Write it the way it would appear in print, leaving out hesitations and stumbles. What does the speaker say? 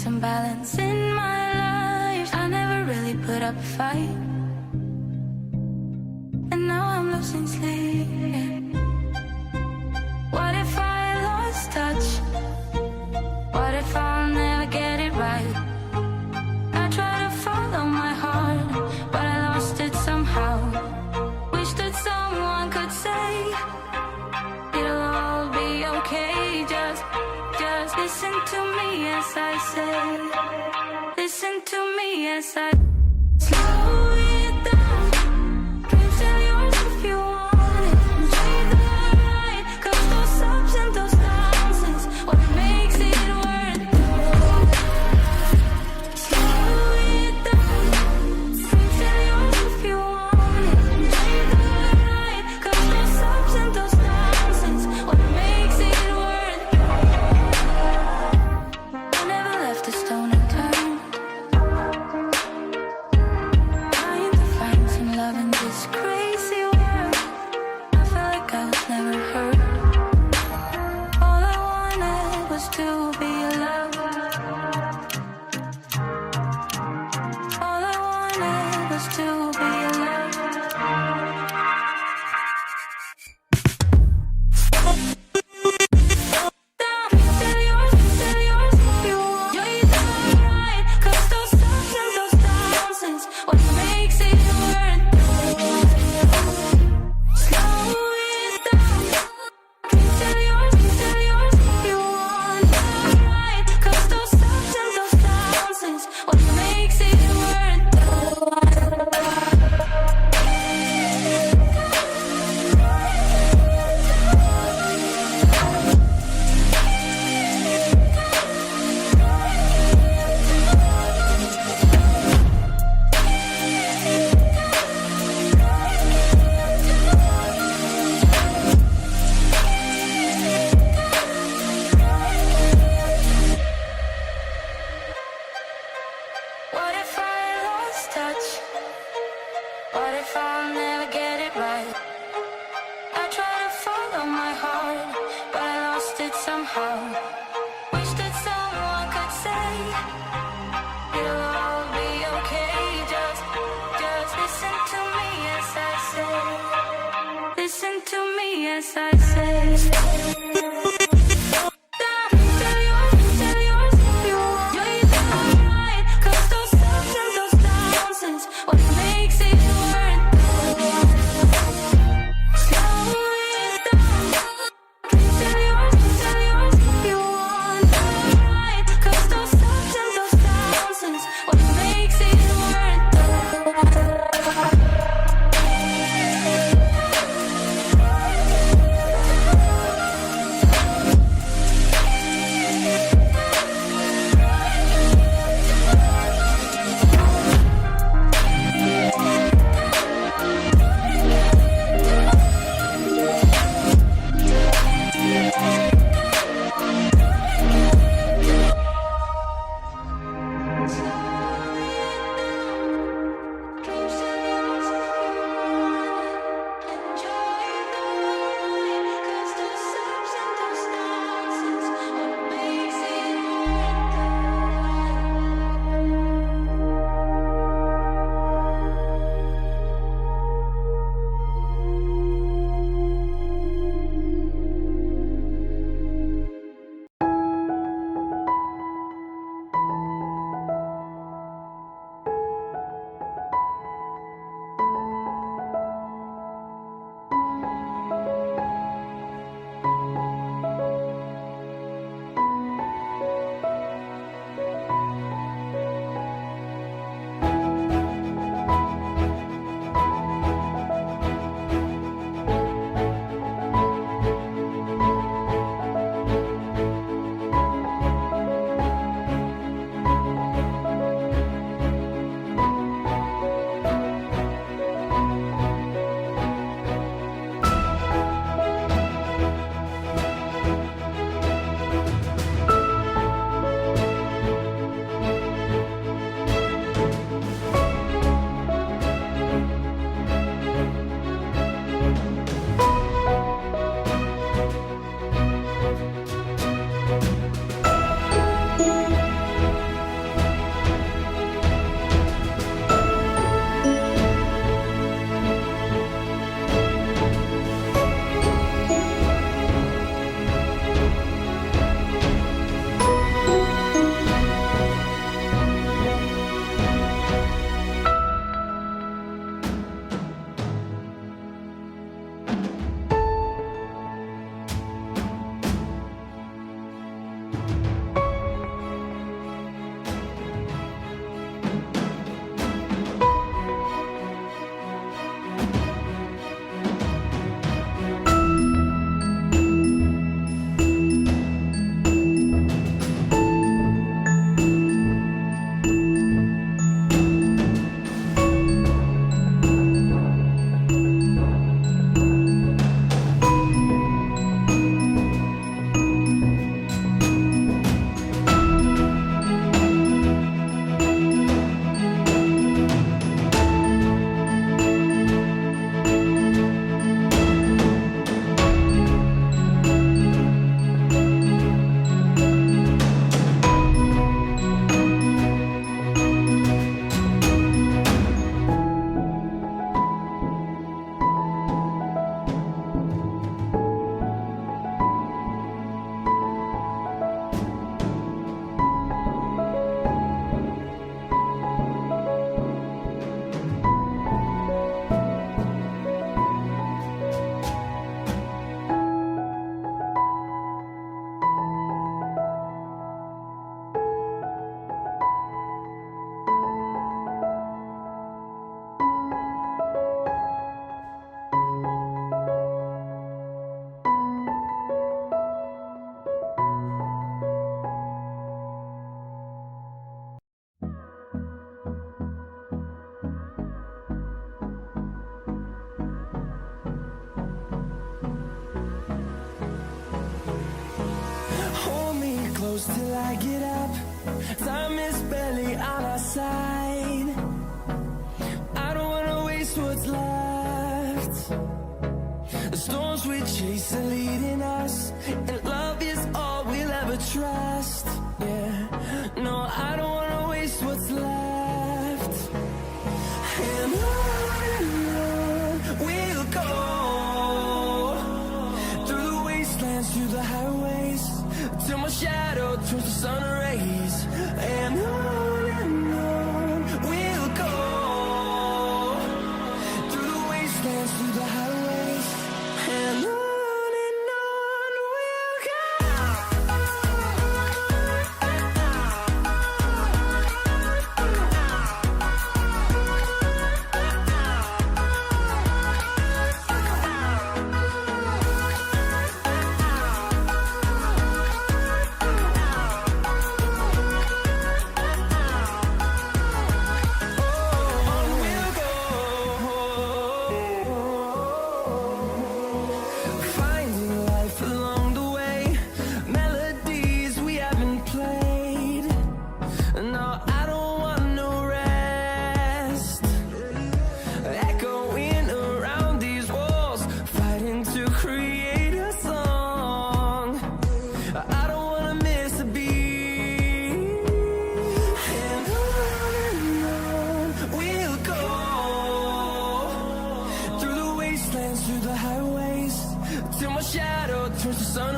some balance in my life. I never really put up a fight, and now I'm losing sleep. What if I lost touch? What if I'll never get it right? I try to follow my heart, but I lost it somehow. Wish that someone could say it'll all be okay. Just listen to me as I say. Listen to me as I slow it down. Dreams are yours if you want it. Enjoy the ride, 'cause those ups and those downs is what makes it worth it. Slow it down. Dreams are yours if you want it. Enjoy the ride, 'cause those ups and those downs is what makes it worth it. I never left a stone unturned, trying to find some love in this crazy world. I felt like I was never hurt. All I wanted was to be loved. All I wanted was to be loved. Still yours if you want. You're the right, 'cause those ups and those downs is what makes it worth it. Slow it down. Still yours if you want. You're right, 'cause those ups and those downs is what makes it worth it. What if I lost touch? What if I'll never get it right? I try to follow my heart, but I lost it somehow. Wish that someone could say it'll all be okay. Just listen to me as I say. Listen to me as I say. Still yours if you want. You're the right, 'cause those ups and those downs is what makes it worth it. Slow it down. Still yours if you want. goes till I get up. Time is barely on our side. I don't wanna waste what's left. The storms we chase are leading us, and love is all we'll ever trust. Yeah, no, I don't wanna waste what's left. And on we'll go, through the wastelands, through the highways, till my shadow turns to sun rays. And on we'll go, through the wastelands, through the highways, and on we'll go. Finding life along the way, melodies we haven't played. No, I don't want no rest. Echoing around these walls, fighting to create a song. I don't wanna miss a beat. And on we'll go, through the wastelands, through the highways, till my shadow turns to sun